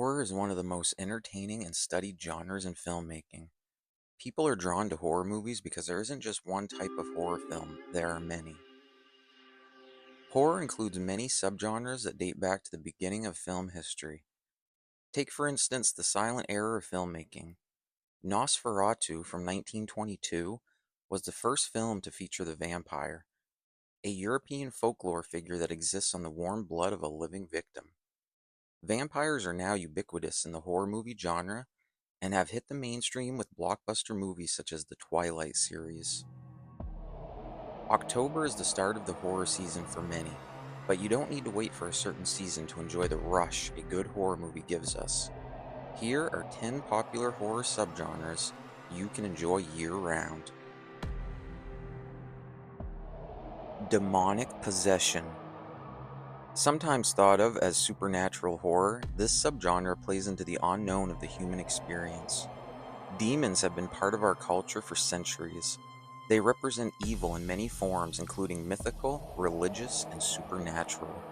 Horror is one of the most entertaining and studied genres in filmmaking. People are drawn to horror movies because there isn't just one type of horror film, there are many. Horror includes many subgenres that date back to the beginning of film history. Take, for instance, the silent era of filmmaking. Nosferatu from 1922 was the first film to feature the vampire, a European folklore figure that exists on the warm blood of a living victim. Vampires are now ubiquitous in the horror movie genre and have hit the mainstream with blockbuster movies such as the Twilight series. October is the start of the horror season for many, but you don't need to wait for a certain season to enjoy the rush a good horror movie gives us. Here are 10 popular horror subgenres you can enjoy year-round. Demonic possession. Sometimes thought of as supernatural horror, this subgenre plays into the unknown of the human experience. Demons have been part of our culture for centuries. They represent evil in many forms, including mythical, religious, and supernatural.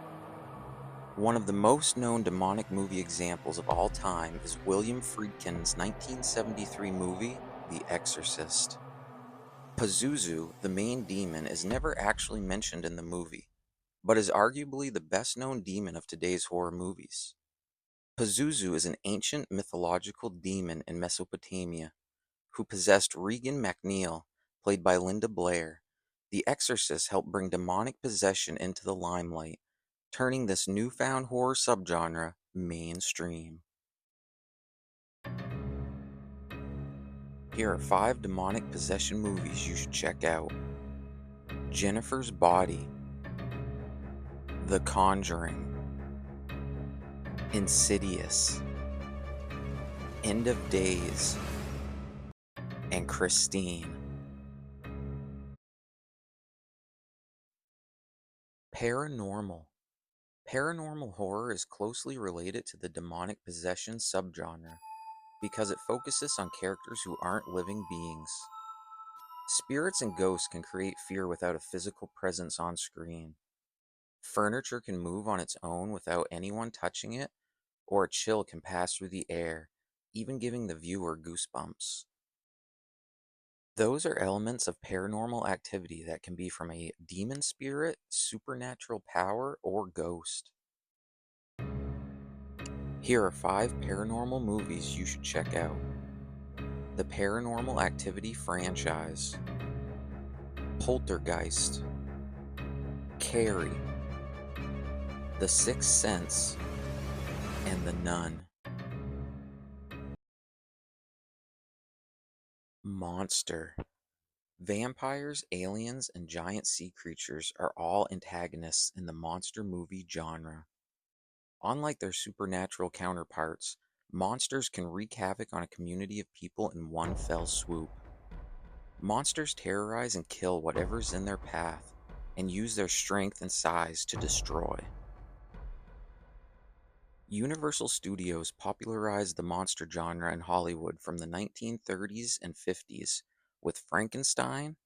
One of the most known demonic movie examples of all time is William Friedkin's 1973 movie, The Exorcist. Pazuzu, the main demon, is never actually mentioned in the movie, but is arguably the best-known demon of today's horror movies. Pazuzu is an ancient mythological demon in Mesopotamia who possessed Regan MacNeil, played by Linda Blair. The Exorcist helped bring demonic possession into the limelight, turning this newfound horror subgenre mainstream. Here are 5 demonic possession movies you should check out. Jennifer's Body, The Conjuring, Insidious, End of Days, and Christine. Paranormal. Paranormal horror is closely related to the demonic possession subgenre because it focuses on characters who aren't living beings. Spirits and ghosts can create fear without a physical presence on screen. Furniture can move on its own without anyone touching it, or a chill can pass through the air, even giving the viewer goosebumps. Those are elements of paranormal activity that can be from a demon spirit, supernatural power, or ghost. Here are 5 paranormal movies you should check out. The Paranormal Activity franchise, Poltergeist, Carrie, The Sixth Sense, and The Nun. Monster. Vampires, aliens, and giant sea creatures are all antagonists in the monster movie genre. Unlike their supernatural counterparts, monsters can wreak havoc on a community of people in one fell swoop. Monsters terrorize and kill whatever's in their path, and use their strength and size to destroy. Universal Studios popularized the monster genre in Hollywood from the 1930s and 50s with Frankenstein,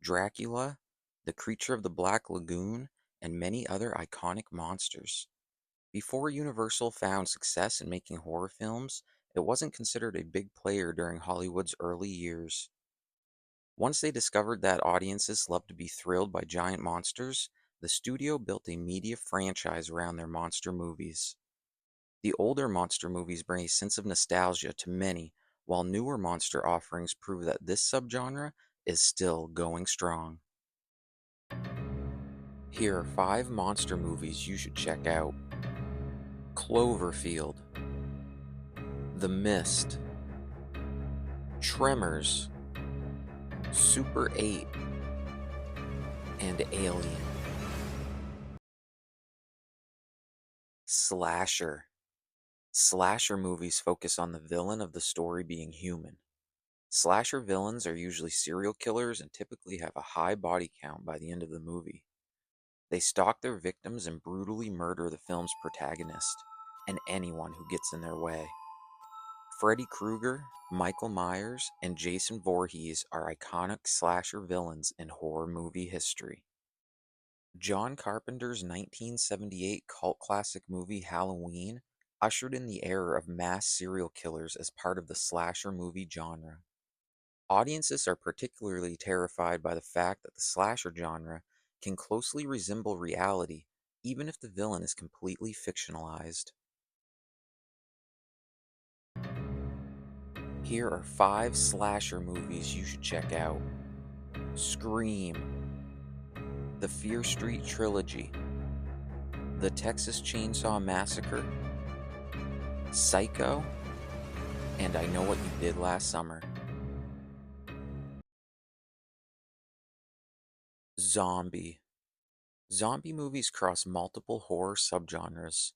Dracula, The Creature of the Black Lagoon, and many other iconic monsters. Before Universal found success in making horror films, it wasn't considered a big player during Hollywood's early years. Once they discovered that audiences loved to be thrilled by giant monsters, the studio built a media franchise around their monster movies. The older monster movies bring a sense of nostalgia to many, while newer monster offerings prove that this subgenre is still going strong. Here are 5 monster movies you should check out. Cloverfield, The Mist, Tremors, Super 8, and Alien. Slasher. Slasher movies focus on the villain of the story being human. Slasher villains are usually serial killers and typically have a high body count by the end of the movie. They stalk their victims and brutally murder the film's protagonist and anyone who gets in their way. Freddy Krueger, Michael Myers, and Jason Voorhees are iconic slasher villains in horror movie history. John Carpenter's 1978 cult classic movie Halloween ushered in the era of mass serial killers as part of the slasher movie genre. Audiences are particularly terrified by the fact that the slasher genre can closely resemble reality, even if the villain is completely fictionalized. Here are 5 slasher movies you should check out. Scream, The Fear Street Trilogy, The Texas Chainsaw Massacre, Psycho, and I Know What You Did Last Summer. Zombie. Zombie movies cross multiple horror subgenres.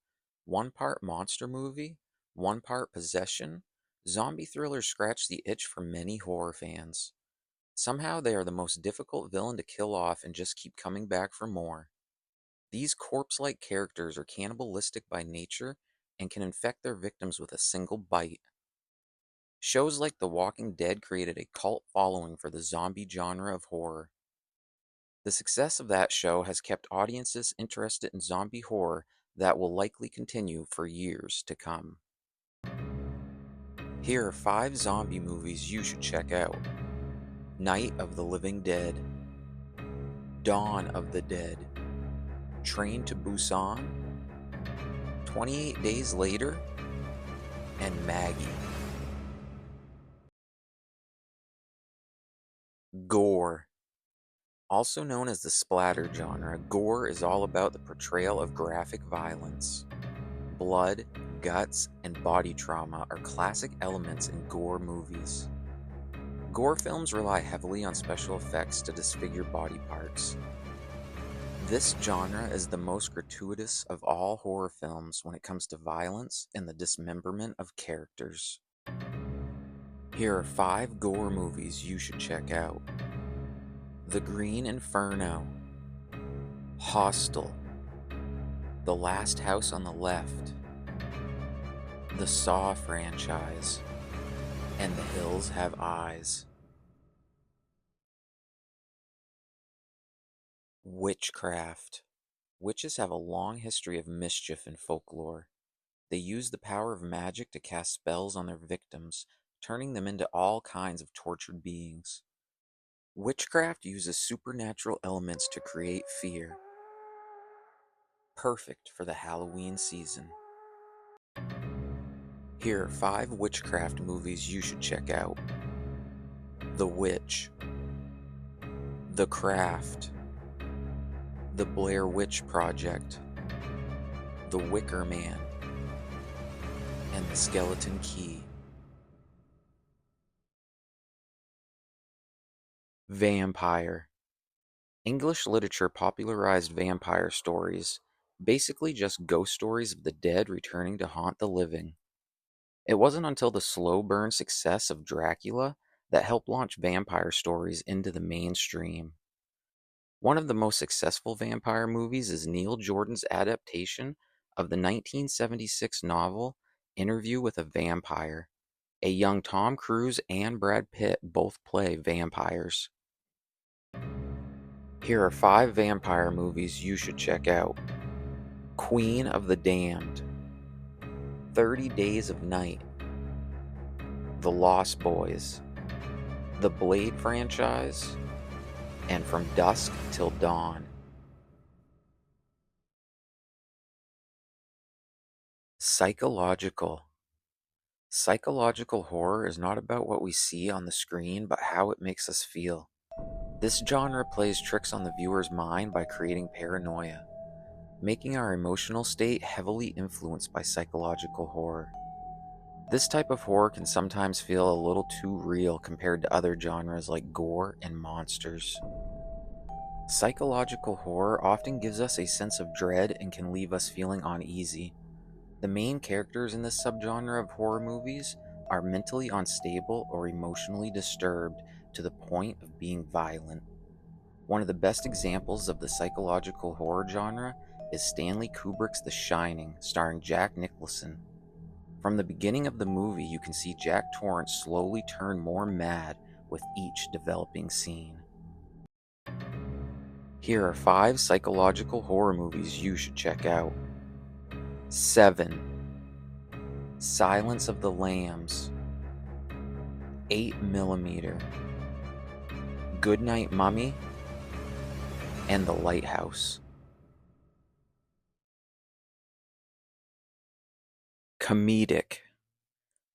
One part monster movie, one part possession. Zombie thrillers scratch the itch for many horror fans. Somehow they are the most difficult villain to kill off and just keep coming back for more. These corpse-like characters are cannibalistic by nature and can infect their victims with a single bite. Shows like The Walking Dead created a cult following for the zombie genre of horror. The success of that show has kept audiences interested in zombie horror that will likely continue for years to come. Here are 5 zombie movies you should check out. Night of the Living Dead, Dawn of the Dead, Train to Busan, 28 Days Later, and Maggie. Gore. Also known as the splatter genre, gore is all about the portrayal of graphic violence. Blood, guts, and body trauma are classic elements in gore movies. Gore films rely heavily on special effects to disfigure body parts. This genre is the most gratuitous of all horror films when it comes to violence and the dismemberment of characters. Here are 5 gore movies you should check out. The Green Inferno, Hostel, The Last House on the Left, the Saw franchise, and The Hills Have Eyes. Witchcraft. Witches have a long history of mischief in folklore. They use the power of magic to cast spells on their victims, turning them into all kinds of tortured beings. Witchcraft uses supernatural elements to create fear. Perfect for the Halloween season. Here are 5 witchcraft movies you should check out. The Witch, The Craft, The Blair Witch Project, The Wicker Man, and The Skeleton Key. Vampire. English literature popularized vampire stories, basically just ghost stories of the dead returning to haunt the living. It wasn't until the slow burn success of Dracula that helped launch vampire stories into the mainstream. One of the most successful vampire movies is Neil Jordan's adaptation of the 1976 novel Interview with a Vampire. A young Tom Cruise and Brad Pitt both play vampires. Here are 5 vampire movies you should check out. Queen of the Damned, 30 Days of Night, The Lost Boys, the Blade franchise, and From Dusk Till Dawn. Psychological. Psychological horror is not about what we see on the screen, but how it makes us feel. This genre plays tricks on the viewer's mind by creating paranoia, making our emotional state heavily influenced by psychological horror. This type of horror can sometimes feel a little too real compared to other genres like gore and monsters. Psychological horror often gives us a sense of dread and can leave us feeling uneasy. The main characters in this subgenre of horror movies are mentally unstable or emotionally disturbed to the point of being violent. One of the best examples of the psychological horror genre is Stanley Kubrick's The Shining, starring Jack Nicholson. From the beginning of the movie, you can see Jack Torrance slowly turn more mad with each developing scene. Here are 5 psychological horror movies you should check out. 7. Silence of the Lambs, 8mm, Goodnight Mummy, and The Lighthouse. Comedic.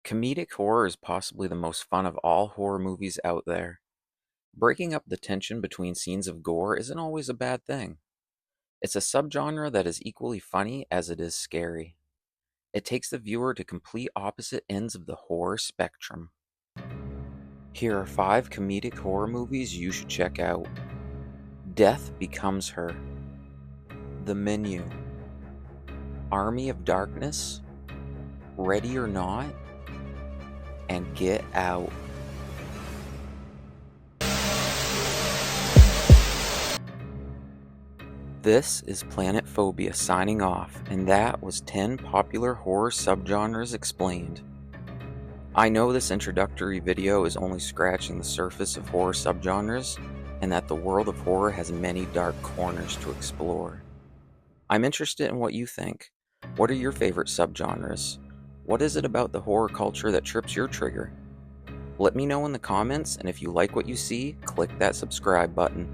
Comedic horror is possibly the most fun of all horror movies out there. Breaking up the tension between scenes of gore isn't always a bad thing. It's a subgenre that is equally funny as it is scary. It takes the viewer to complete opposite ends of the horror spectrum. Here are 5 comedic horror movies you should check out. Death Becomes Her, The Menu, Army of Darkness, Ready or Not, and Get Out. This is Planet Phobia signing off, and that was 10 popular horror subgenres explained. I know this introductory video is only scratching the surface of horror subgenres, and that the world of horror has many dark corners to explore. I'm interested in what you think. What are your favorite subgenres? What is it about the horror culture that trips your trigger? Let me know in the comments, and if you like what you see, click that subscribe button.